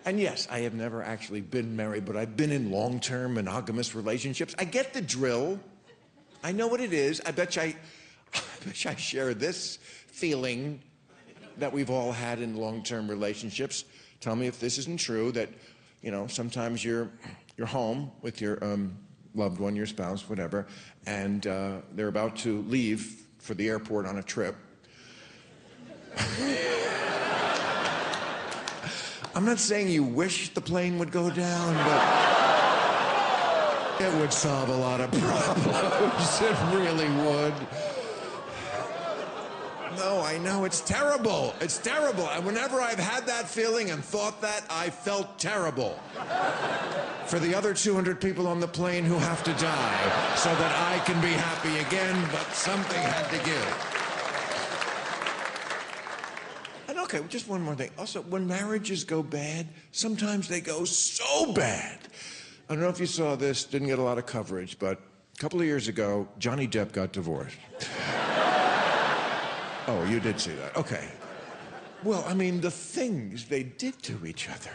And yes, I have never actually been married, but I've been in long-term monogamous relationships. I get the drill. I know what it is. I bet I share this feeling that we've all had in long-term relationships. Tell me if this isn't true, that, you know, sometimes you're home with your loved one, your spouse, whatever, and they're about to leave for the airport on a trip. I'm not saying you wish the plane would go down, but it would solve a lot of problems. It really would. No, I know, it's terrible. It's terrible. And whenever I've had that feeling and thought that, I felt terrible. For the other 200 people on the plane who have to die, so that I can be happy again, but something had to give. And okay, just one more thing. Also, when marriages go bad, sometimes they go so bad. I don't know if you saw this, didn't get a lot of coverage, but a couple of years ago, Johnny Depp got divorced. Oh, you did see that. Okay. Well, I mean, the things they did to each other.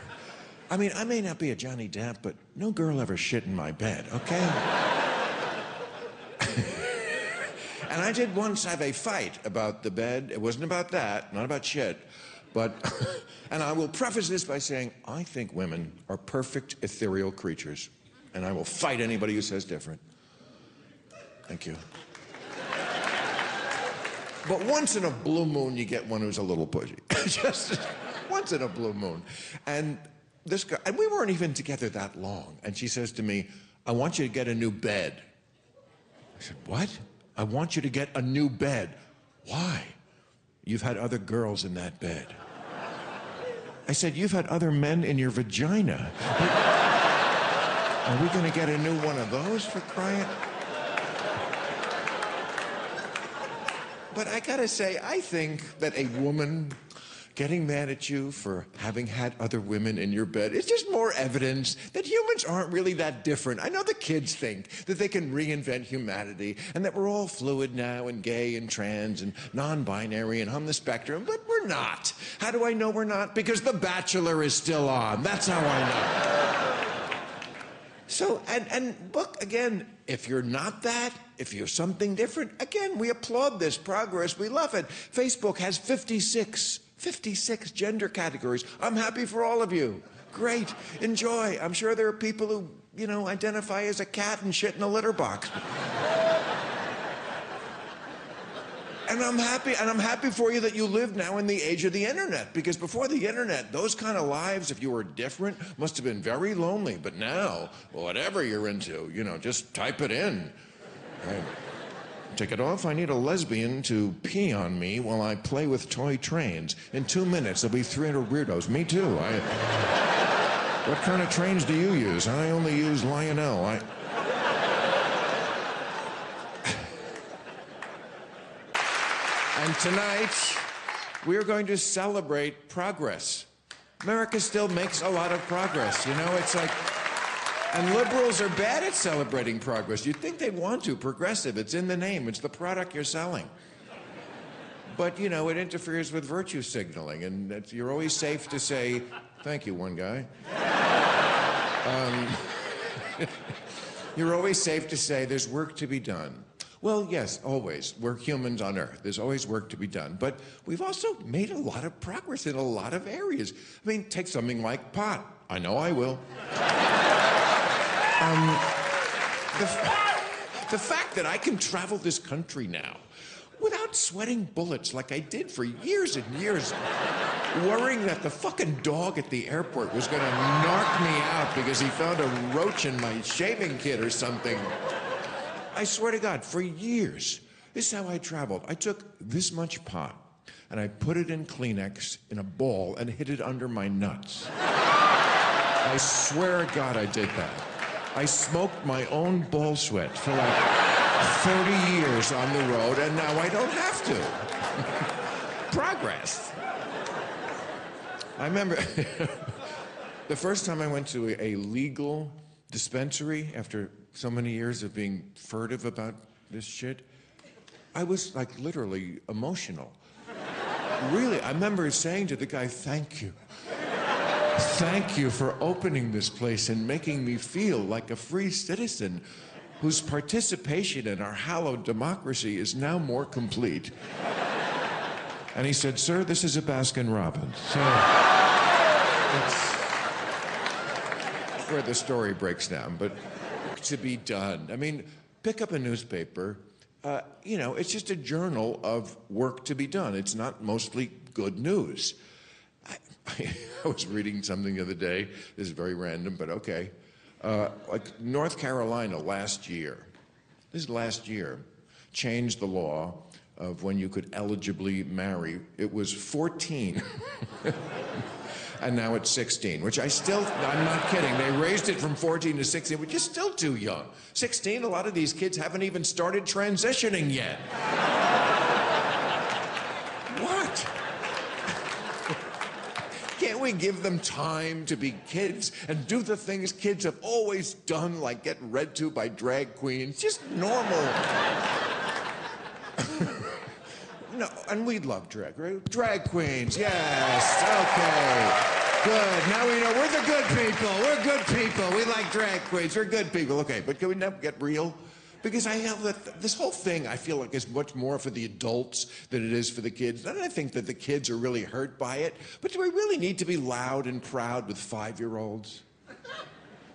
I mean, I may not be a Johnny Depp, but no girl ever shit in my bed, okay? And I did once have a fight about the bed. It wasn't about that, not about shit, but, and I will preface this by saying, I think women are perfect ethereal creatures, and I will fight anybody who says different. Thank you. But once in a blue moon, you get one who's a little pushy. Just once in a blue moon. And this guy, and we weren't even together that long, and she says to me, I want you to get a new bed. I said, what? I want you to get a new bed. Why? You've had other girls in that bed. I said, you've had other men in your vagina. Are we gonna get a new one of those, for crying? But I gotta say, I think that a woman getting mad at you for having had other women in your bed is just more evidence that humans aren't really that different. I know the kids think that they can reinvent humanity and that we're all fluid now and gay and trans and non-binary and on the spectrum, but we're not. How do I know we're not? Because The Bachelor is still on. That's how I know. So, and look, again, if you're not that, if you're something different, again, we applaud this progress. We love it. Facebook has 56 gender categories. I'm happy for all of you. Great. Enjoy. I'm sure there are people who, you know, identify as a cat and shit in a litter box. And I'm happy for you that you live now in the age of the internet, because before the internet, those kind of lives, if you were different, must have been very lonely. But now, whatever you're into, you know, just type it in. Right. Take it off. I need a lesbian to pee on me while I play with toy trains. In 2 minutes, there'll be 300 weirdos. Me too. What kind of trains do you use? I only use Lionel. And tonight, we're going to celebrate progress. America still makes a lot of progress. You know, it's like, and liberals are bad at celebrating progress. You'd think they'd want to. Progressive, it's in the name. It's the product you're selling. But, you know, it interferes with virtue signaling, and you're always safe to say, thank you, one guy. You're always safe to say there's work to be done. Well, yes, always. We're humans on Earth. There's always work to be done. But we've also made a lot of progress in a lot of areas. I mean, take something like pot. I know I will. The fact that I can travel this country now without sweating bullets like I did for years and years, worrying that the fucking dog at the airport was gonna narc me out because he found a roach in my shaving kit or something. I swear to God, for years, this is how I traveled. I took this much pot and I put it in Kleenex in a ball and hid it under my nuts. I swear to God I did that. I smoked my own ball sweat for like 30 years on the road, and now I don't have to. Progress. I remember the first time I went to a legal dispensary after so many years of being furtive about this shit, I was like literally emotional. Really, I remember saying to the guy, thank you. Thank you for opening this place and making me feel like a free citizen whose participation in our hallowed democracy is now more complete. And he said, sir, this is a Baskin-Robbins. So it's where the story breaks down, but to be done. I mean, pick up a newspaper. You know, it's just a journal of work to be done. It's not mostly good news. I was reading something the other day. This is very random, but okay. Like North Carolina last year, changed the law of when you could eligibly marry. It was 14. And now it's 16, which I'm not kidding. They raised it from 14 to 16, which is still too young. 16, a lot of these kids haven't even started transitioning yet. What? Can't we give them time to be kids and do the things kids have always done, like get read to by drag queens? Just normal. No, and we love drag queens, yes, okay, good. Now we know we're the good people. We're good people. We like drag queens. We're good people. Okay, but can we now get real? Because I have this whole thing, I feel like, is much more for the adults than it is for the kids. And I think that the kids are really hurt by it. But do we really need to be loud and proud with 5-year-olds?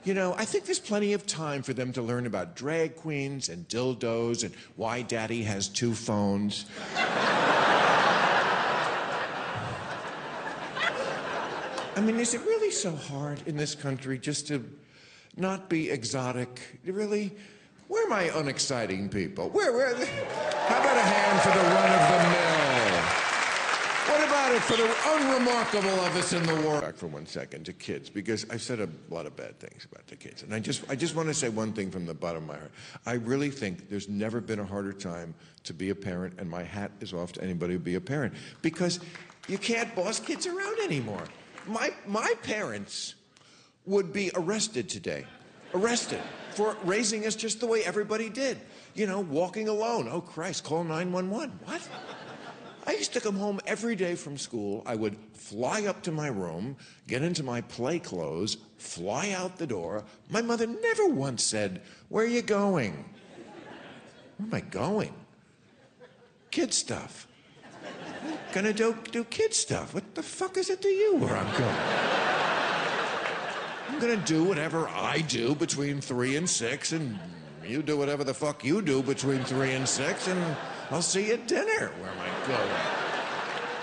You know, I think there's plenty of time for them to learn about drag queens and dildos and why daddy has 2 phones. I mean, is it really so hard in this country just to not be exotic? Really? Where are my unexciting people? How about a hand for the run-of-the-mill? What about it for the unremarkable of us in the world? Back for 1 second to kids, because I've said a lot of bad things about the kids. And I just want to say one thing from the bottom of my heart. I really think there's never been a harder time to be a parent, and my hat is off to anybody who be a parent, because you can't boss kids around anymore. My parents would be arrested today. Arrested for raising us just the way everybody did. You know, walking alone. Oh, Christ, call 911. What? I used to come home every day from school. I would fly up to my room, get into my play clothes, fly out the door. My mother never once said, where are you going? Where am I going? Kid stuff. I'm gonna do kid stuff. What the fuck is it to you where I'm going? I'm gonna do whatever I do between 3 and 6, and you do whatever the fuck you do between 3 and 6, and I'll see you at dinner. Where am I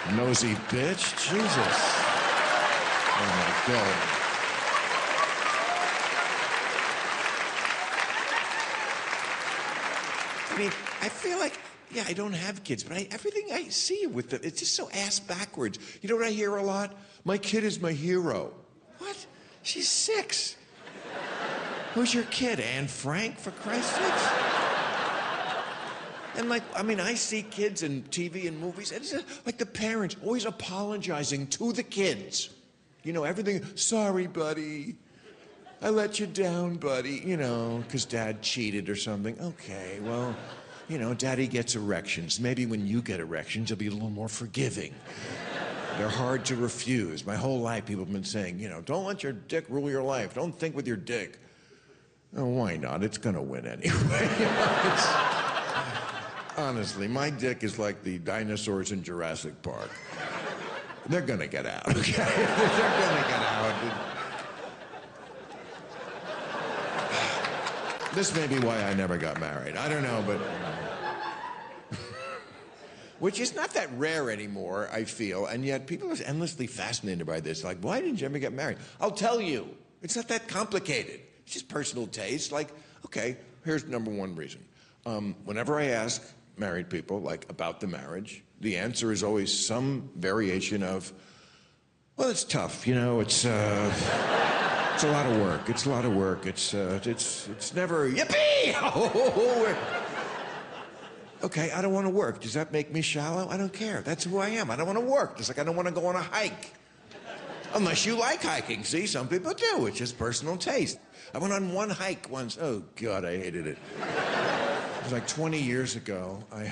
going? Nosy bitch. Jesus. Where am I going? I mean, I feel like, yeah, I don't have kids, but everything I see with them, it's just so ass backwards. You know what I hear a lot? My kid is my hero. What? She's 6. Who's your kid, Anne Frank, for Christ's sakes? And like, I mean, I see kids in TV and movies, and it's just, like the parents always apologizing to the kids. You know, everything, sorry, buddy. I let you down, buddy. You know, because dad cheated or something. Okay, well, you know, daddy gets erections. Maybe when you get erections, you'll be a little more forgiving. They're hard to refuse. My whole life, people have been saying, you know, don't let your dick rule your life. Don't think with your dick. Oh, why not? It's gonna win anyway. Honestly, my dick is like the dinosaurs in Jurassic Park. They're gonna get out, okay? They're gonna get out. This may be why I never got married. I don't know, but... Which is not that rare anymore, I feel, and yet people are endlessly fascinated by this. Like, why didn't you ever get married? I'll tell you. It's not that complicated. It's just personal taste. Like, okay, here's number 1 reason. Whenever I ask married people, like, about the marriage, the answer is always some variation of, well, it's tough, you know, it's a lot of work. It's a lot of work. It's never, yippee! Okay, I don't want to work. Does that make me shallow? I don't care. That's who I am. I don't want to work. Just like I don't want to go on a hike. Unless you like hiking. See, some people do. It's just personal taste. I went on one hike once. Oh, God, I hated it. It was like 20 years ago. I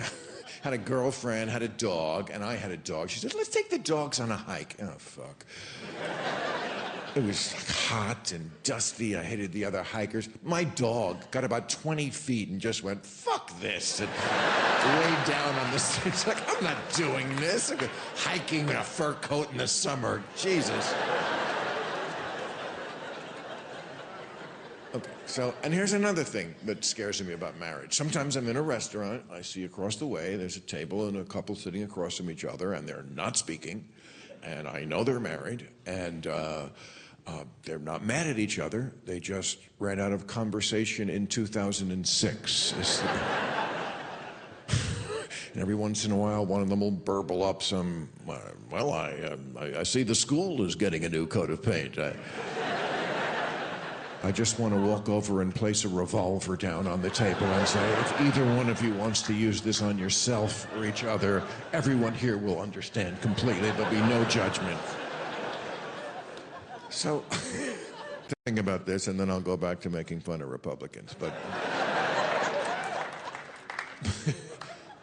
had a girlfriend, had a dog, and I had a dog. She said, let's take the dogs on a hike. Oh, fuck. It was hot and dusty. I hated the other hikers. My dog got about 20 feet and just went, fuck this, and laid down on the street. It's like, I'm not doing this. I'm hiking in a fur coat in the summer. Jesus. Okay, so, and here's another thing that scares me about marriage. Sometimes I'm in a restaurant, I see across the way, there's a table and a couple sitting across from each other, and they're not speaking, and I know they're married, and they're not mad at each other. They just ran out of conversation in 2006. And every once in a while, one of them will burble up some, well, I see the school is getting a new coat of paint. I just want to walk over and place a revolver down on the table and say, if either one of you wants to use this on yourself or each other, everyone here will understand completely. There'll be no judgment. So, think about this, and then I'll go back to making fun of Republicans.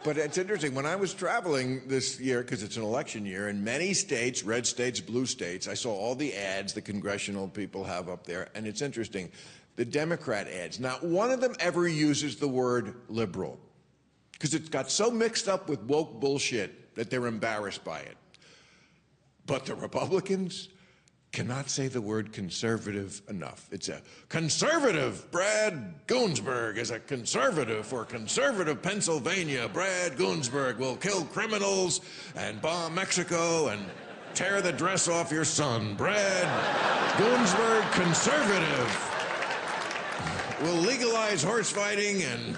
But it's interesting. When I was traveling this year, because it's an election year, in many states, red states, blue states, I saw all the ads the congressional people have up there, and it's interesting. The Democrat ads, not one of them ever uses the word liberal, because it's got so mixed up with woke bullshit that they're embarrassed by it. But the Republicans cannot say the word conservative enough. It's a conservative. Brad Goonsberg is a conservative for conservative Pennsylvania. Brad Goonsberg will kill criminals and bomb Mexico and tear the dress off your son. Brad Goonsberg, conservative, will legalize horse fighting and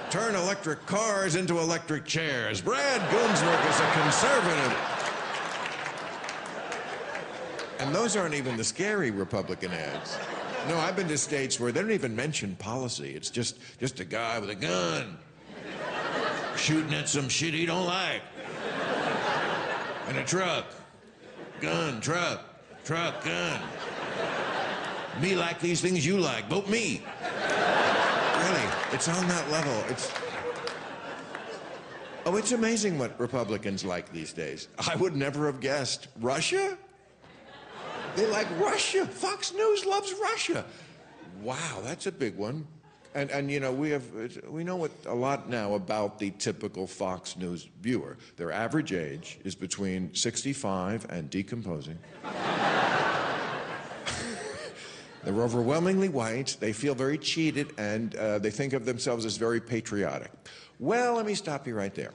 turn electric cars into electric chairs. Brad Goonsberg is a conservative. And those aren't even the scary Republican ads. No, I've been to states where they don't even mention policy. It's just a guy with a gun shooting at some shit he don't like. And a truck. Gun, truck, gun. Me like these things you like. Vote me. Really, it's on that level. It's amazing what Republicans like these days. I would never have guessed. Russia? They like Russia. Fox News loves Russia. Wow, that's a big one. And you know, we know a lot now about the typical Fox News viewer. Their average age is between 65 and decomposing. They're overwhelmingly white. They feel very cheated, and they think of themselves as very patriotic. Well, let me stop you right there.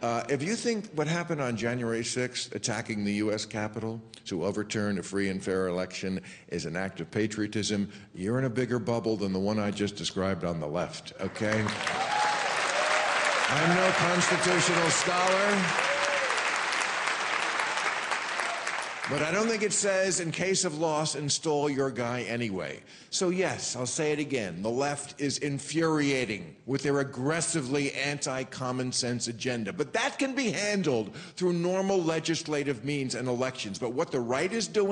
If you think what happened on January 6th, attacking the U.S. Capitol to overturn a free and fair election, is an act of patriotism, you're in a bigger bubble than the one I just described on the left, okay? I'm no constitutional scholar, but I don't think it says, in case of loss, install your guy anyway. So yes, I'll say it again, the left is infuriating with their aggressively anti-common sense agenda. But that can be handled through normal legislative means and elections. But what the right is doing